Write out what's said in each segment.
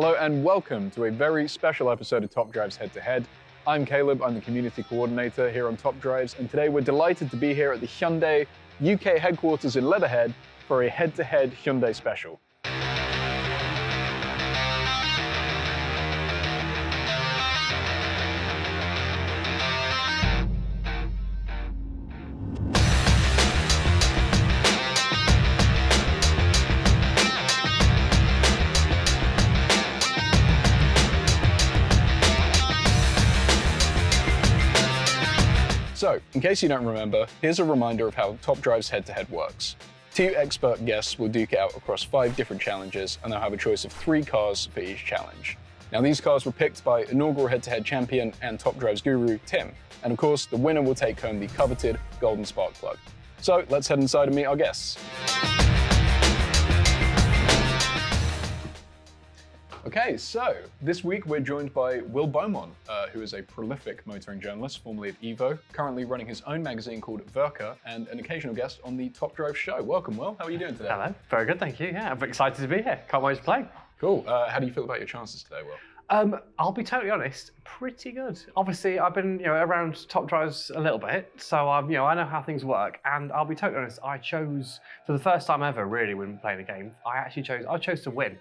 Hello and welcome to a very special episode of Top Drives Head-to-Head. I'm Caleb, I'm the community coordinator here on Top Drives, and today we're delighted to be here at the Hyundai UK headquarters in Leatherhead for a head-to-head Hyundai special. So, in case you don't remember, here's a reminder of how Top Drives Head-to-Head works. 2 expert guests will duke it out across 5 different challenges, and they'll have a choice of 3 cars for each challenge. Now, these cars were picked by inaugural head-to-head champion and Top Drives guru, Tim. And of course, the winner will take home the coveted golden spark plug. So, let's head inside and meet our guests. Okay, so this week we're joined by Will Bowman, who is a prolific motoring journalist, formerly of Evo, currently running his own magazine called Werke, and an occasional guest on the Top Drive show. Welcome, Will. How are you doing today? Hello. Very good, thank you. Yeah, I'm excited to be here. Can't wait to play. Cool. How do you feel about your chances today, Will? I'll be totally honest, pretty good. Obviously, I've been around Top Drives a little bit, so I know how things work. And I'll be totally honest, I chose for the first time ever, really, when playing a game, I chose to win.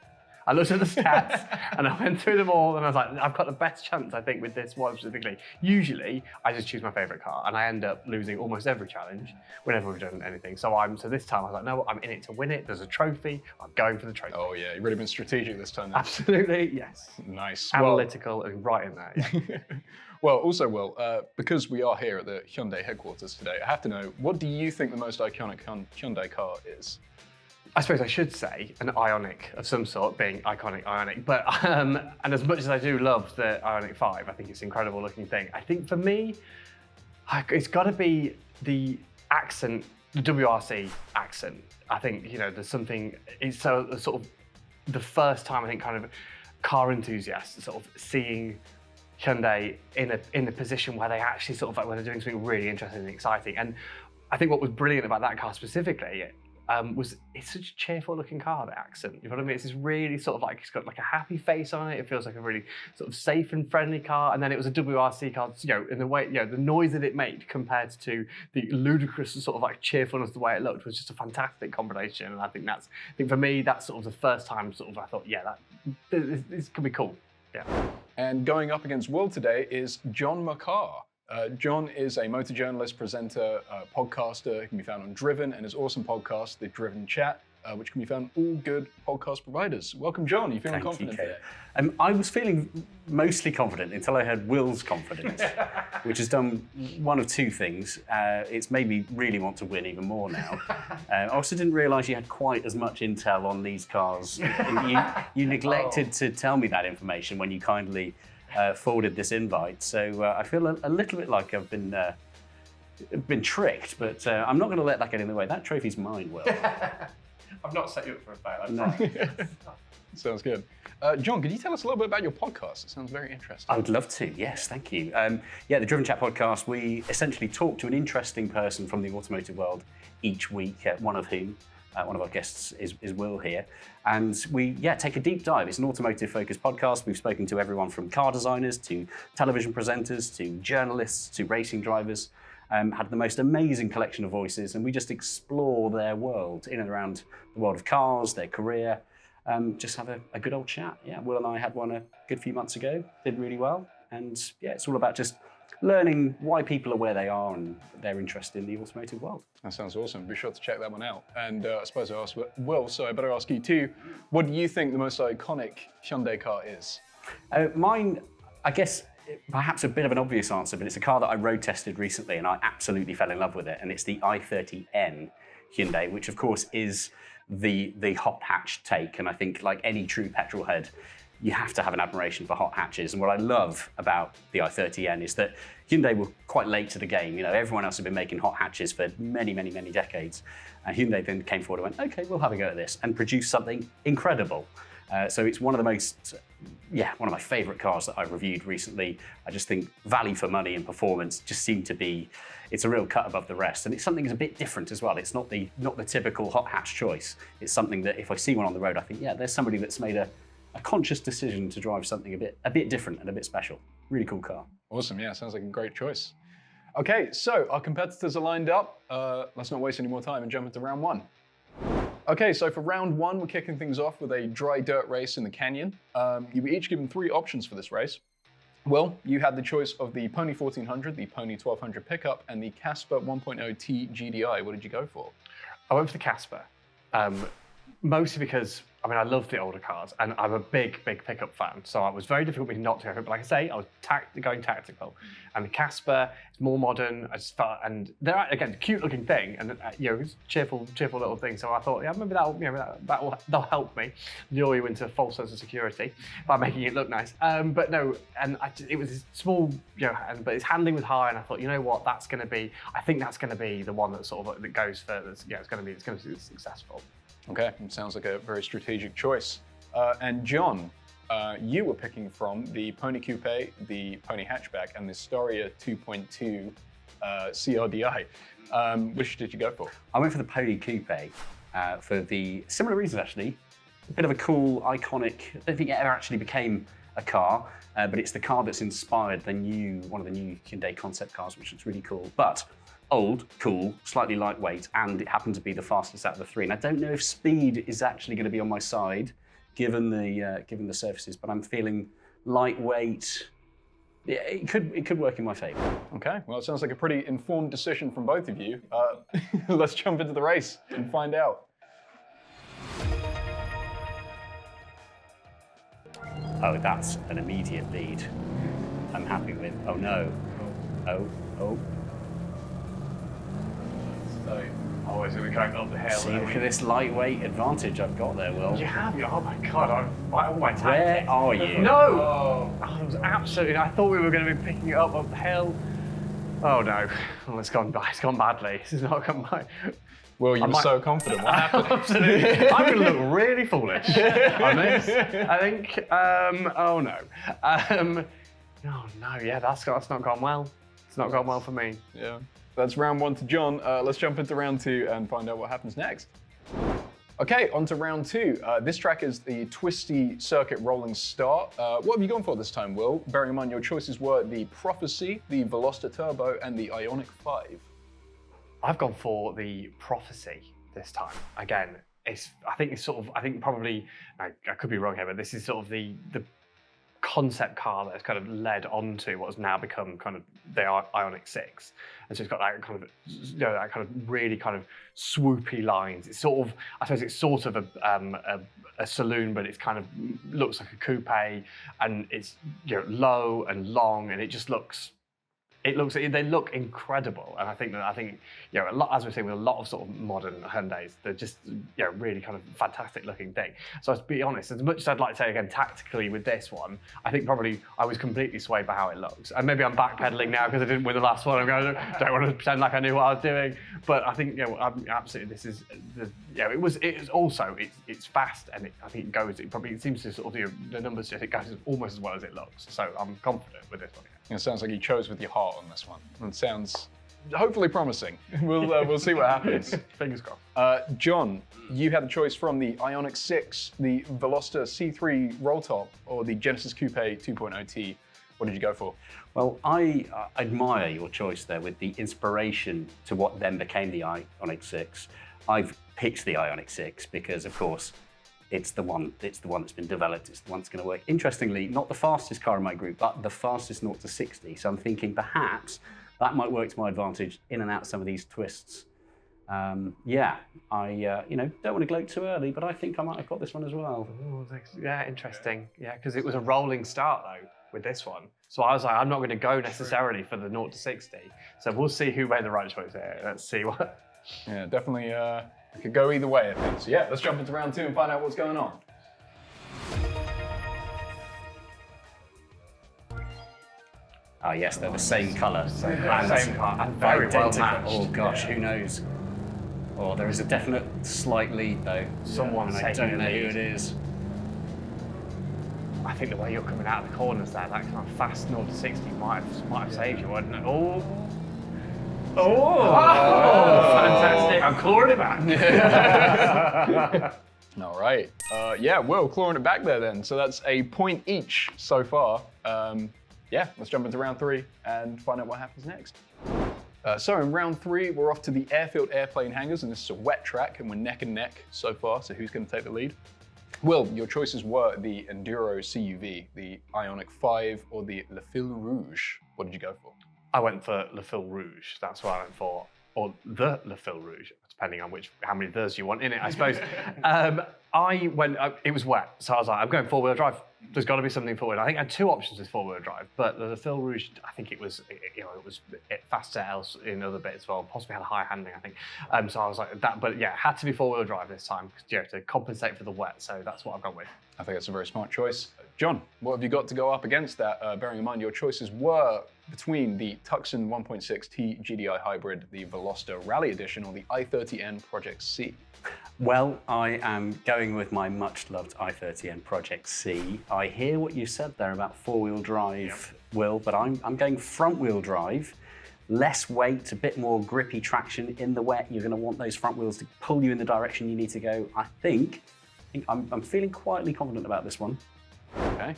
I looked at the stats and I went through them all and I was like, I've got the best chance, I think, with this one specifically. Usually, I just choose my favorite car and I end up losing almost every challenge whenever we've done anything. So this time I was like, no, I'm in it to win it. There's a trophy. I'm going for the trophy. Oh yeah, you've really been strategic this time. Then. Absolutely, yes. Nice. Analytical and right in there. Yeah. Well, also, Will, because we are here at the Hyundai headquarters today, I have to know, what do you think the most iconic Hyundai car is? I suppose I should say an Ioniq of some sort, being iconic Ioniq. But and as much as I do love the Ioniq 5, I think it's an incredible looking thing. I think for me, it's got to be the accent, the WRC accent. I think there's something. It's sort of the first time I think kind of car enthusiasts sort of seeing Hyundai in a position where they actually sort of like when they're doing something really interesting and exciting. And I think what was brilliant about that car specifically. It's such a cheerful looking car, the accent. You know what I mean? It's this really sort of like, it's got like a happy face on it. It feels like a really sort of safe and friendly car. And then it was a WRC car, in the way, the noise that it made compared to the ludicrous sort of like cheerfulness, the way it looked was just a fantastic combination. And I think for me, that's sort of the first time sort of I thought, yeah, this could be cool. Yeah. And going up against Will today is John Marcar. John is a motor journalist, presenter, podcaster. He can be found on Driven and his awesome podcast, The Driven Chat, which can be found on all good podcast providers. Welcome, John. Are you feeling confident today? I was feeling mostly confident until I heard Will's confidence, which has done one of 2 things. It's made me really want to win even more now. I also didn't realise you had quite as much intel on these cars. You neglected to tell me that information when you kindly forwarded this invite, so I feel a little bit like I've been tricked, but I'm not going to let that get in the way. That trophy's mine, Will. I've not set you up for a fail. No. Sounds good. John, could you tell us a little bit about your podcast? It sounds very interesting. I would love to, yes, thank you. The Driven Chat podcast, we essentially talk to an interesting person from the automotive world each week, one of our guests is Will here. And we take a deep dive. It's an automotive-focused podcast. We've spoken to everyone from car designers to television presenters to journalists to racing drivers. Had the most amazing collection of voices, and we just explore their world in and around the world of cars, their career. Just have a good old chat. Yeah, Will and I had one a good few months ago. Did really well. And it's all about just learning why people are where they are and their interest in the automotive world. That sounds awesome. Be sure to check that one out. And I suppose I asked Will, so I better ask you too. What do you think the most iconic Hyundai car is? Mine, I guess, perhaps a bit of an obvious answer, but it's a car that I road tested recently and I absolutely fell in love with it. And it's the i30N Hyundai, which of course is the hot hatch take. And I think like any true petrol head, you have to have an admiration for hot hatches. And what I love about the i30N is that Hyundai were quite late to the game. Everyone else had been making hot hatches for many, many, many decades. And Hyundai then came forward and went, okay, we'll have a go at this and produce something incredible. So it's one of my favorite cars that I've reviewed recently. I just think value for money and performance just seem to be, it's a real cut above the rest. And it's something that's a bit different as well. It's not the typical hot hatch choice. It's something that if I see one on the road, I think, yeah, there's somebody that's made a a conscious decision to drive something a bit different and a bit special. Really cool car. Awesome, yeah, sounds like a great choice. Okay, so our competitors are lined up. Let's not waste any more time and jump into round one. Okay, so for round one, we're kicking things off with a dry dirt race in the canyon. You were each given 3 options for this race. Well, you had the choice of the Pony 1400, the Pony 1200 pickup, and the Casper 1.0 T GDI. What did you go for? I went for the Casper, mostly because, I mean, I love the older cars, and I'm a big pickup fan, so it was very difficult for me not to go for it. But like I say, I was going tactical. And the Casper, it's more modern, and they're, again, a cute-looking thing, and it's cheerful little thing. So I thought, yeah, maybe that'll help me lure you into a false sense of security by making it look nice. But no, and it was small, but it's handling with high, and I thought, you know what, I think that's going to be the one that sort of that goes for, it's going to be successful. Okay, it sounds like a very strategic choice. And John, you were picking from the Pony Coupe, the Pony Hatchback, and the Storia 2.2 CRDI. Which did you go for? I went for the Pony Coupe for the similar reasons, actually. A bit of a cool, iconic, I don't think it ever actually became a car, but it's the car that's inspired one of the new Hyundai concept cars, which looks really cool. But old, cool, slightly lightweight, and it happened to be the fastest out of the 3. And I don't know if speed is actually going to be on my side, given the surfaces, but I'm feeling lightweight. Yeah, it could work in my favour. Okay, well, it sounds like a pretty informed decision from both of you. Let's jump into the race and find out. Oh, that's an immediate lead. I'm happy with. Oh no. Oh. Oh, is it going up the hill? See, look at this lightweight advantage I've got there, Will. You have? Oh my God, all my tactics. Where are you? No! Oh, it was absolutely, I thought we were going to be picking it up the hill. Oh no, it's gone badly. This has not gone by. Well, you were so confident. What happened? Absolutely. I'm going to look really foolish on this, I think. Oh no. Oh no, yeah, that's not gone well. It's not gone well for me. Yeah. That's round one to John. Let's jump into round 2 and find out what happens next. Okay, on to round 2. This track is the Twisty Circuit Rolling Start. What have you gone for this time, Will? Bearing in mind your choices were the Prophecy, the Veloster Turbo, and the Ioniq 5. I've gone for the Prophecy this time. Again, I think probably, I could be wrong here, but this is sort of the concept car that has kind of led on to what has now become kind of the Ioniq 6. And so it's got that kind of, that kind of really kind of swoopy lines. It's sort of, I suppose it's sort of a saloon, but it's kind of looks like a coupe, and it's low and long, and it just looks. They look incredible, and I think a lot, as we're saying, with a lot of sort of modern Hyundais, they're just really kind of fantastic looking thing. So to be honest, as much as I'd like to say again tactically with this one, I think probably I was completely swayed by how it looks, and maybe I'm backpedaling now because I didn't win the last one. I'm going, don't want to pretend like I knew what I was doing, but I think absolutely this is it's fast, and I think it seems to sort of the numbers suggest it goes almost as well as it looks. So I'm confident with this one. It sounds like you chose with your heart on this one. It sounds hopefully promising. We'll see what happens. Fingers crossed. John, you had a choice from the Ioniq 6, the Veloster C3 roll top, or the Genesis Coupe 2.0T. What did you go for? Well, I admire your choice there with the inspiration to what then became the Ioniq 6. I've picked the Ioniq 6 because, of course, it's the one that's been developed, it's the one that's going to work. Interestingly, not the fastest car in my group, but the fastest 0 to 60. So I'm thinking perhaps that might work to my advantage in and out some of these twists. I don't want to gloat too early, but I think I might have got this one as well. Ooh, yeah, interesting. Yeah, because it was a rolling start though with this one. So I was like, I'm not going to go necessarily for the 0 to 60. So we'll see who made the right choice here. Let's see what. Yeah, definitely. It could go either way, I think. So yeah, let's jump into round 2 and find out what's going on. Oh yes, they're the same colour. Same car, and very well matched. Oh gosh, who knows? Oh, there is a definite slight lead though. Someone's and I taking don't know the who lead. it is. I think the way you're coming out of the corners there, that kind of fast 0 to 60 might have saved you, wouldn't it? Oh, fantastic! I'm clawing it back. All right. Yeah, Will, clawing it back there then. So that's a point each so far. Yeah, let's jump into round 3 and find out what happens next. So in round 3, we're off to the Airfield airplane hangars, and this is a wet track, and we're neck and neck so far. So who's going to take the lead? Will, your choices were the Enduro CUV, the Ioniq 5, or the Le Fil Rouge. What did you go for? I went for Le Fil Rouge. That's what I went for. Or the Le Fil Rouge, depending on how many the's you want in it, I suppose. It was wet, so I was like, I'm going four-wheel drive. There's got to be something four-wheel. I think I had 2 options with four-wheel drive, but the Le Fil Rouge, I think it was faster else in other bits as well. Possibly had a higher handling, I think. So I was like that, but yeah, it had to be four-wheel drive this time, to compensate for the wet. So that's what I've gone with. I think that's a very smart choice. John, what have you got to go up against that? Bearing in mind your choices were between the Tucson 1.6T GDI Hybrid, the Veloster Rally Edition, or the i30N Project C. Well, I am going with my much-loved i30N Project C. I hear what you said there about four-wheel drive, Will, but I'm going front-wheel drive. Less weight, a bit more grippy traction in the wet. You're going to want those front wheels to pull you in the direction you need to go. I think I'm feeling quietly confident about this one. Okay.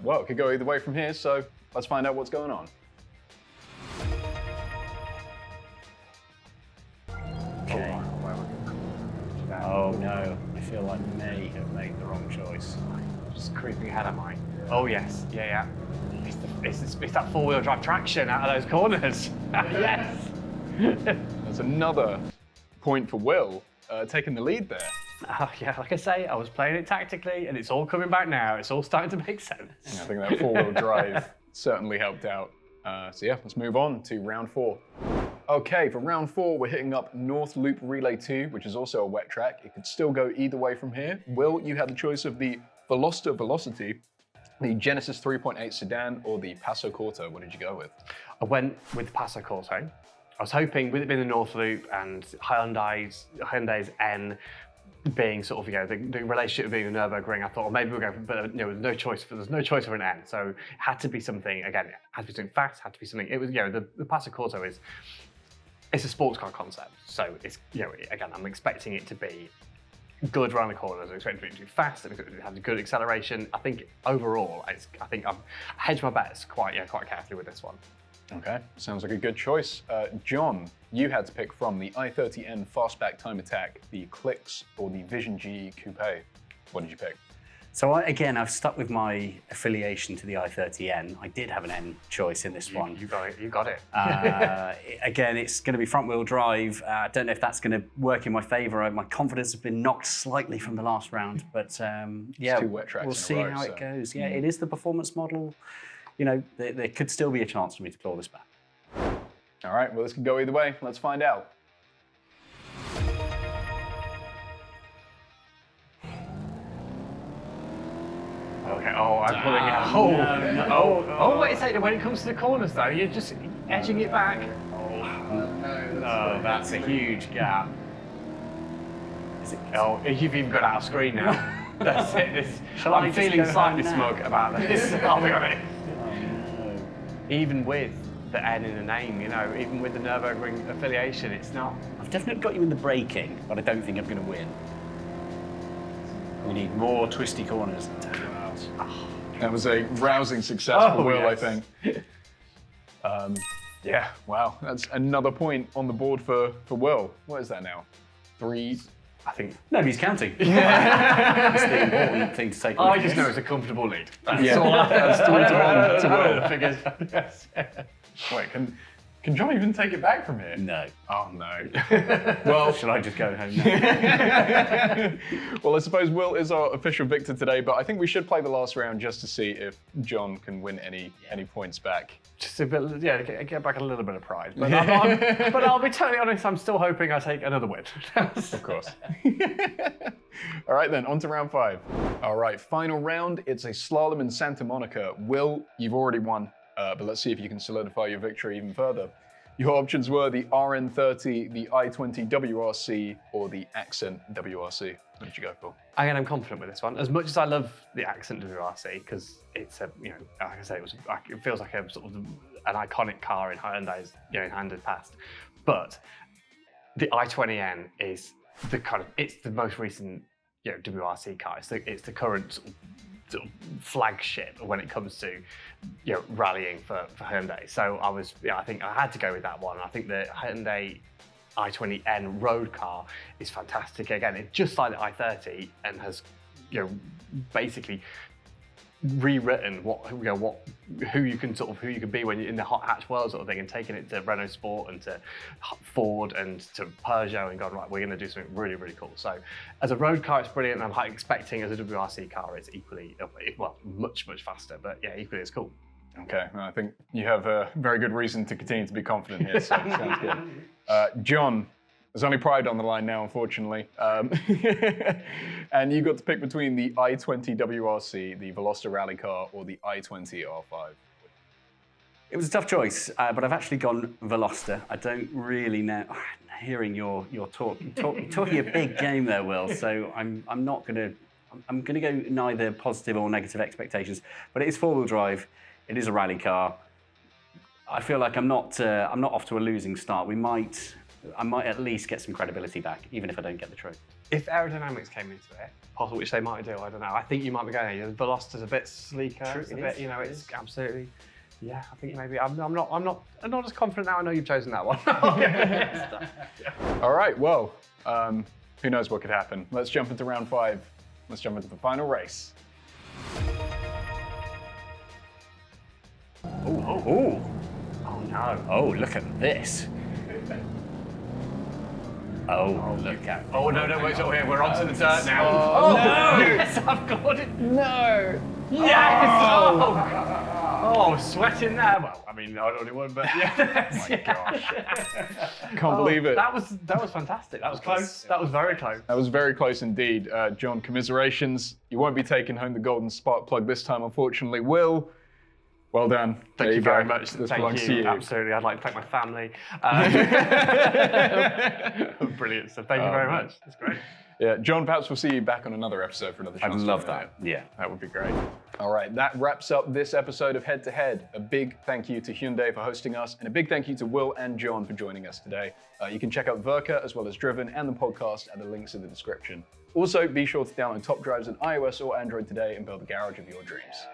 Well, it could go either way from here, so let's find out what's going on. Okay. Oh no, I feel like I may have made the wrong choice. Just creeping ahead, am I? Oh yes, yeah. It's that four-wheel drive traction out of those corners. Yes. There's another point for Will, taking the lead there. Yeah, like I say, I was playing it tactically, and it's all coming back now. It's all starting to make sense. Yeah, I think that four-wheel drive certainly helped out. So yeah, let's move on to round 4. Okay, for round 4, we're hitting up North Loop Relay 2, which is also a wet track. It could still go either way from here. Will, you had the choice of the Veloster Velocity, the Genesis 3.8 sedan, or the Passo Corto. What did you go with? I went with Passo Corto. I was hoping, with it being the North Loop and Hyundai's N being sort of, the relationship of being a Nürburgring, I thought, well, maybe we'll go, but there's no choice for an N. So it had to be something, again, it had to be something fast, had to be something, it was, the Passo Corto it's a sports car concept. So it's, again, I'm expecting it to be good around the corners. I'm expecting it to be fast. It has good acceleration. I think overall, I think I've hedged my bets quite carefully with this one. Okay, sounds like a good choice. John, you had to pick from the i30N Fastback Time Attack, the Clix, or the Vision G Coupe. What did you pick? So I've stuck with my affiliation to the i30N. I did have an N choice in this one. You got it. Again, it's going to be front-wheel drive. I don't know if that's going to work in my favour. My confidence has been knocked slightly from the last round, but yeah, 2 wet tracks we'll see how it goes. Yeah, it is the performance model. There could still be a chance for me to claw this back. All right, well, this could go either way. Let's find out. Okay, I'm pulling it. Oh, wait a second. When it comes to the corners, though, you're just edging it back. No, that's a huge gap. You've even got out of screen now. That's it. I'm feeling slightly smug about this. I'll be honest. Even with the N in the name, even with the Nürburgring affiliation, it's not. I've definitely got you in the braking, but I don't think I'm going to win. We need more twisty corners. That was a rousing success for Will, yes. I think. Yeah, wow, that's another point on the board for Will. What is that now? 3? I think. Nobody's counting. That's the important thing to take away. I just know it's a comfortable lead. That's 3 to 1 to Will. Figures. Yes. Wait, can John even take it back from here? No. Oh, no. Well, shall I just go home now? Well, I suppose Will is our official victor today, but I think we should play the last round just to see if John can win any points back. Just a bit, get back a little bit of pride. But I'll be totally honest, I'm still hoping I take another win. Of course. All right then, on to round 5. All right, final round. It's a slalom in Santa Monica. Will, you've already won. But let's see if you can solidify your victory even further. Your options were the RN30, the i20 WRC, or the Accent WRC. What did you go for? Again, I'm confident with this one. As much as I love the Accent WRC, because it's a, like I say, it feels like a sort of an iconic car in Hyundai's, handed past. But the i20N is it's the most recent, WRC car. It's the current sort of flagship when it comes to rallying for Hyundai. So I think I had to go with that one. I think the Hyundai i20N road car is fantastic. Again, it's just like the i30 and has basically rewritten who you can be when you're in the hot hatch world sort of thing, and taking it to Renault Sport and to Ford and to Peugeot and gone, right, we're going to do something really, really cool. So as a road car, it's brilliant. I'm expecting as a WRC car, it's equally, much, much faster, but yeah, equally as cool. Okay, well, I think you have a very good reason to continue to be confident here, so it sounds good. John, there's only pride on the line now, unfortunately. And you got to pick between the i20 WRC, the Veloster rally car, or the i20 R5. It was a tough choice, but I've actually gone Veloster. I don't really know. Hearing your talk, talking a big game there, Will. So I'm gonna go neither positive or negative expectations. But it is four-wheel drive. It is a rally car. I feel like I'm not off to a losing start. I might at least get some credibility back, even if I don't get the trophy. If aerodynamics came into it, possible, which they might do, I don't know. I think you might be going, the Veloster's a bit sleeker. True, it's a bit, it's absolutely, yeah, I think maybe, I'm not as confident now. I know you've chosen that one. All right, well, who knows what could happen. Let's jump into round 5. Let's jump into the final race. Oh no. Oh, look at this. Oh, look at Oh, no, wait, we're onto the dirt now. Oh, no! Yes, I've got it. No! Yes! Oh, sweating there. Well, I mean, I only won, but yes. Oh my gosh. Can't believe it. That was fantastic. That was close. That was very close. That was very close indeed. John, commiserations. You won't be taking home the golden spark plug this time, unfortunately. Will, well done. Thank you very much. This thank belongs you. to you. Absolutely. I'd like to thank my family. Brilliant. So thank you very much. That's great. Yeah, John, perhaps we'll see you back on another episode for another chance. I'd love to that. Yeah. That would be great. All right, that wraps up this episode of Head to Head. A big thank you to Hyundai for hosting us, and a big thank you to Will and John for joining us today. You can check out Werke as well as Driven and the podcast at the links in the description. Also, be sure to download Top Drives on iOS or Android today and build the garage of your dreams.